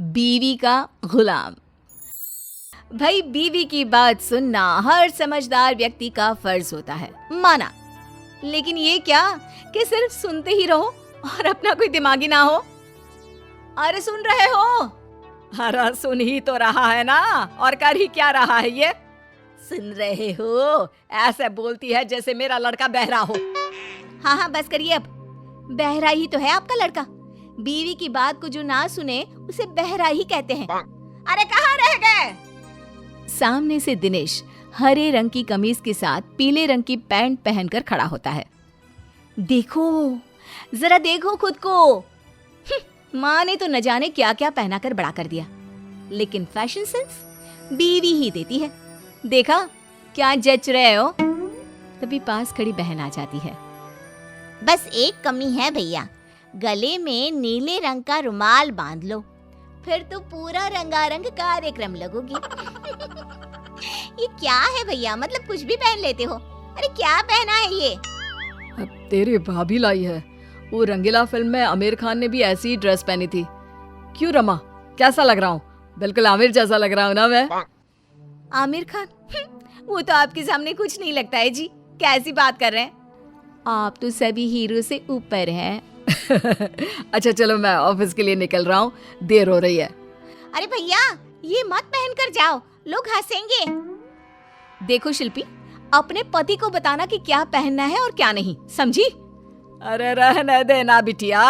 बीवी का गुलाम। भाई, बीवी की बात सुनना हर समझदार व्यक्ति का फर्ज होता है, माना। लेकिन ये क्या कि सिर्फ सुनते ही रहो और अपना कोई दिमागी ना हो। अरे सुन रहे हो? अरे सुन ही तो रहा है ना, और कर ही क्या रहा है ये? सुन रहे हो? ऐसे बोलती है जैसे मेरा लड़का बहरा हो। हाँ हाँ बस करिए अब। बहरा ही तो है आपका लड़का। बीवी की बात को जो ना सुने उसे बहरा ही कहते हैं। अरे कहाँ रह गए? सामने से दिनेश हरे रंग की कमीज के साथ पीले रंग की पैंट पहनकर खड़ा होता है। देखो, जरा देखो खुद को। माँ ने तो न जाने क्या क्या पहना कर बड़ा कर दिया, लेकिन फैशन सेंस बीवी ही देती है। देखा क्या जच रहे हो? तभी पास खड़ी बहन आ जाती है। बस एक कमी है भैया, गले में नीले रंग का रुमाल बांध लो, फिर तो पूरा रंगारंग कार्यक्रम लगोगी। ये क्या है भैया, मतलब कुछ भी पहन लेते हो? अरे क्या पहना है ये? अब तेरी भाभी लाई है। वो रंगीला फिल्म में आमिर खान ने भी ऐसी ही ड्रेस पहनी थी। क्यों रमा, कैसा लग रहा हूँ? बिल्कुल आमिर जैसा लग रहा हूँ ना मैं? आमिर खान? वो तो आपके सामने कुछ नहीं लगता है जी। कैसी बात कर रहे हैं आप? तो सभी हीरो से ऊपर हैं। अच्छा चलो, मैं ऑफिस के लिए निकल रहा हूँ, देर हो रही है। अरे भैया, ये मत पहन कर जाओ, लोग हंसेंगे। देखो शिल्पी, अपने पति को बताना कि क्या पहनना है और क्या नहीं, समझी? अरे रहने देना बिटिया।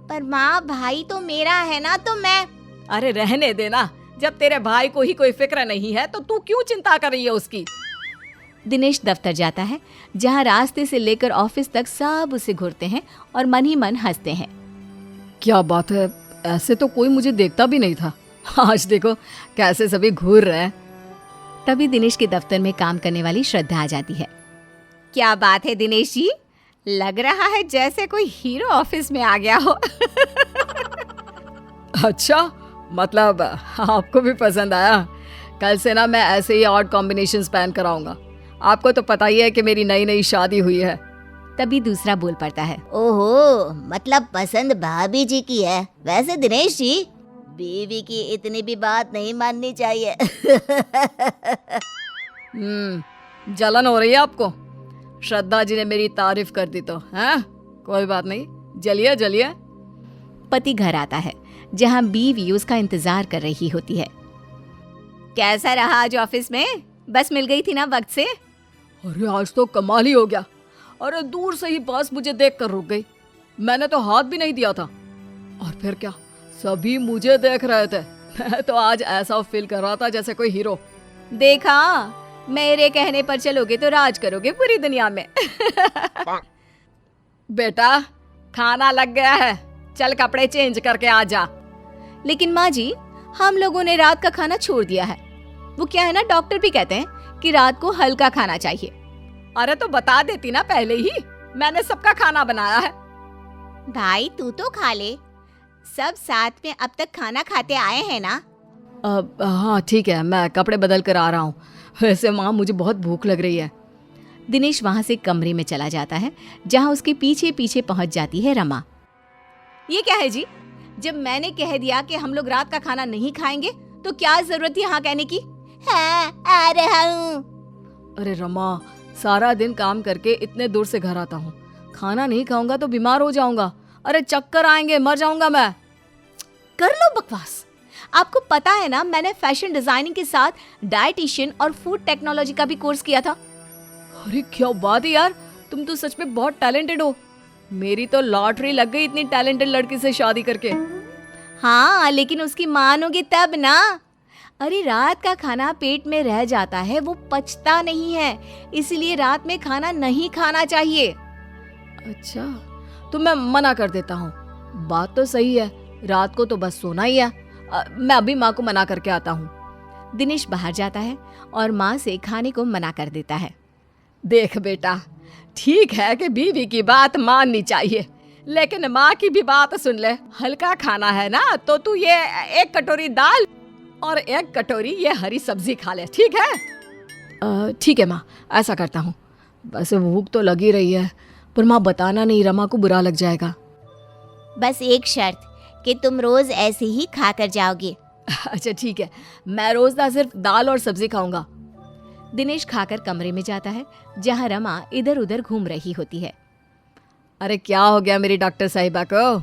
पर माँ, भाई तो मेरा है ना, तो मैं। अरे रहने देना, जब तेरे भाई को ही कोई फिक्र नहीं है तो तू क्यों चिंता कर रही है उसकी? दिनेश दफ्तर जाता है, जहाँ रास्ते से लेकर ऑफिस तक सब उसे घूरते हैं और मन ही मन हंसते हैं। क्या बात है, ऐसे तो कोई मुझे देखता भी नहीं था। आज देखो कैसे सभी घूर रहे हैं। तभी दिनेश के दफ्तर में काम करने वाली श्रद्धा आ जाती है। क्या बात है दिनेश जी, लग रहा है जैसे कोई हीरो ऑफिस में आ गया हो। अच्छा, मतलब आपको भी पसंद आया? कल से ना मैं ऐसे ही ऑड कॉम्बिनेशंस पहन कर आऊंगा। आपको तो पता ही है कि मेरी नई नई शादी हुई है। तभी दूसरा बोल पड़ता है। ओहो, मतलब पसंद भाभी जी की है। वैसे दिनेश जी, बीवी की इतनी भी बात नहीं माननी चाहिए। जलन हो रही है आपको? श्रद्धा जी ने मेरी तारीफ कर दी तो हैं? कोई बात नहीं, जलिए जलिए। पति घर आता है, जहाँ बीवी उसका इंतजार कर रही होती है। कैसा रहा आज ऑफिस में? बस मिल गई थी ना वक्त से? अरे आज तो कमाल ही हो गया। अरे दूर से ही बस मुझे देख कर रुक गई। मैंने तो हाथ भी नहीं दिया था। और फिर क्या, सभी मुझे देख रहे थे। मैं तो आज ऐसा फील कर रहा था जैसे कोई हीरो। देखा, मेरे कहने पर चलोगे तो राज करोगे पूरी दुनिया में। बेटा, खाना लग गया है, चल कपड़े चेंज करके आ जा। लेकिन माँ जी, हम लोगों ने रात का खाना छोड़ दिया है। वो क्या है ना, डॉक्टर भी कहते हैं कि रात को हल्का खाना चाहिए। अरे तो बता देती ना पहले ही, मैंने सबका खाना बनाया है। भाई तू तो खा ले, सब साथ में अब तक खाना खाते आए हैं ना। हाँ ठीक है, मैं कपड़े बदल कर आ रहा हूँ। वैसे माँ, मुझे बहुत भूख लग रही है। दिनेश वहाँ से कमरे में चला जाता है, जहाँ उसके पीछे पीछे पहुँच जाती है रमा। ये क्या है जी, जब मैंने कह दिया कि हम लोग रात का खाना नहीं खाएंगे तो क्या जरूरत थी हाँ कहने की? हाँ, आ रहा हूँ। अरे रमा, सारा दिन काम करके इतने दूर से घर आता हूँ, खाना नहीं खाऊंगा तो बीमार हो जाऊंगा। अरे चक्कर आएंगे, मर जाऊंगा मैं। कर लो बकवास। आपको पता है ना, मैंने फैशन डिजाइनिंग के साथ डाइटिशियन और फूड टेक्नोलॉजी का भी कोर्स किया था। अरे क्या बात है यार, तुम तो सच में बहुत टैलेंटेड हो। मेरी तो लॉटरी लग गई इतनी टैलेंटेड लड़की से शादी करके। हाँ, लेकिन उसकी मानोगे तब ना। अरे रात का खाना पेट में रह जाता है, वो पचता नहीं है, इसलिए रात में खाना नहीं खाना चाहिए। अच्छा, तो मैं मना कर देता हूँ। बात तो सही है, रात को तो बस सोना ही है। मैं अभी माँ को मना करके आता हूँ। दिनेश बाहर जाता है और माँ से खाने को मना कर देता है। देख बेटा, ठीक है कि बीवी की बात माननी चाहिए, लेकिन माँ की भी बात सुन ले। हल्का खाना है ना, तो तू ये 1 कटोरी दाल और 1 कटोरी ये हरी सब्जी खा ले, ठीक है? ठीक है माँ, ऐसा करता हूँ। वैसे भूख तो लगी रही है, पर माँ बताना नहीं, रमा को बुरा लग जाएगा। बस एक शर्त कि तुम रोज ऐसे ही खाकर जाओगे। अच्छा ठीक है, मैं रोज ना सिर्फ दाल और सब्जी खाऊंगा। दिनेश खाकर कमरे में जाता है जहाँ रमा इधर उधर घूम रही होती है। अरे क्या हो गया मेरी डॉक्टर साहिबा को?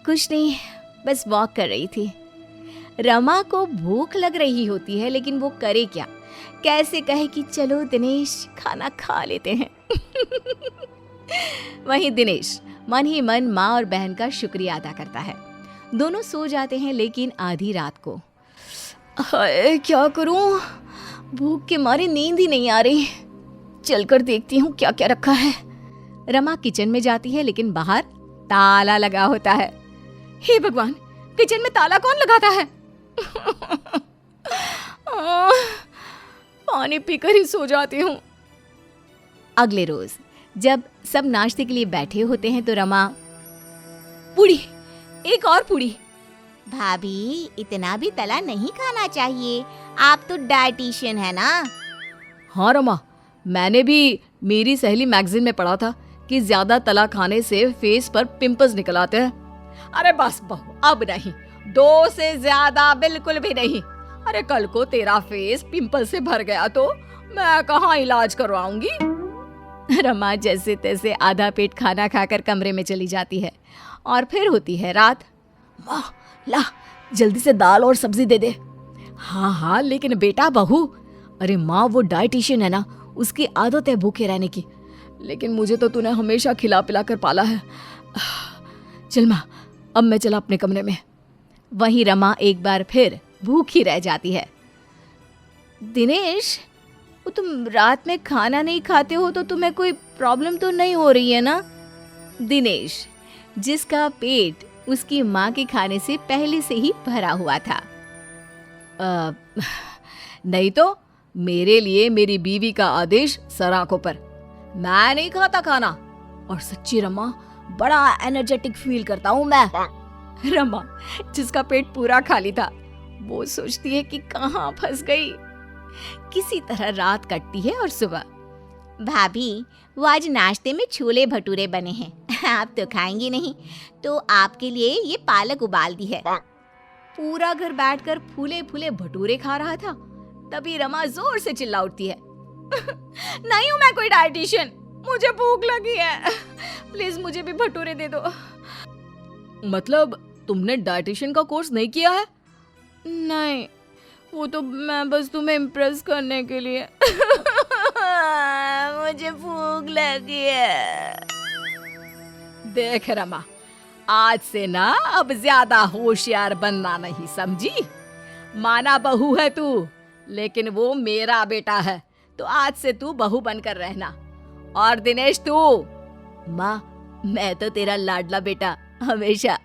कुछ नहीं, बस वॉक कर रही थी। रमा को भूख लग रही होती है लेकिन वो करे क्या, कैसे कहे कि चलो दिनेश खाना खा लेते हैं। वहीं दिनेश मन ही मन माँ और बहन का शुक्रिया अदा करता है। दोनों सो जाते हैं लेकिन आधी रात को। हाय क्या करूं, भूख के मारे नींद ही नहीं आ रही। चलकर देखती हूँ क्या क्या रखा है। रमा किचन में जाती है लेकिन बाहर ताला लगा होता है। हे भगवान, किचन में ताला कौन लगाता है? पानी पीकर ही सो जाती हूँ। अगले रोज जब सब नाश्ते के लिए बैठे होते हैं तो रमा, पूड़ी, एक और पूड़ी। भाभी इतना भी तला नहीं खाना चाहिए, आप तो डाइटिशियन है ना। हाँ रमा, मैंने भी मेरी सहेली मैगजीन में पढ़ा था कि ज्यादा तला खाने से फेस पर पिंपल्स निकल आते हैं। अरे बस बहू, अब नहीं, 2 से ज्यादा बिल्कुल भी नहीं। अरे कल को तेरा फेस पिंपल से भर गया तो मैं कहाँ इलाज करवाऊंगी। रमा जैसे तैसे आधा पेट खाना खाकर कमरे में चली जाती है और फिर होती है रात। माँ ला, जल्दी से दाल और सब्जी दे दे। हाँ हाँ लेकिन बेटा बहू, अरे माँ वो डाइटिशियन है ना, उसकी आदत है भूखे रहने की, लेकिन मुझे तो तूने हमेशा खिला पिला कर पाला है। चल माँ, अब मैं चला अपने कमरे में। वहीं रमा एक बार फिर भूखी रह जाती है। दिनेश, वो तुम रात में खाना नहीं खाते हो तो तुम्हें कोई प्रॉब्लम तो नहीं हो रही है ना? दिनेश, जिसका पेट उसकी माँ के खाने से पहले से ही भरा हुआ था। नहीं तो मेरे लिए मेरी बीवी का आदेश सर आंखों पर। मैं नहीं खाता खाना, और सच्ची रमा बड़ा एनर्जेटिक फील करता हूँ मैं। रमा जिसका पेट पूरा खाली था वो सोचती है कि कहाँ फंस गई। किसी तरह रात कटती है और सुबह, भाभी वो आज नाश्ते में छोले भटूरे बने हैं, आप तो खाएंगी नहीं तो आपके लिए ये पालक उबाल दी है। पूरा घर बैठकर फूले फूले भटूरे खा रहा था, तभी रमा जोर से चिल्ला उठती है। नहीं हूँ मैं कोई डाइटिशियन, मुझे भूख लगी है, प्लीज मुझे भी भटूरे दे दो। मतलब तुमने डाइटिशियन का कोर्स नहीं किया है? नहीं, वो तो मैं बस तुम्हें इम्प्रेस करने के लिए। मुझे भूख लगी है। देख रमा, आज से ना अब ज्यादा होशियार बनना नहीं, समझी? माना बहू है तू, लेकिन वो मेरा बेटा है, तो आज से तू बहू बनकर रहना। और दिनेश तू, माँ मैं तो तेरा लाडला बेटा हमेशा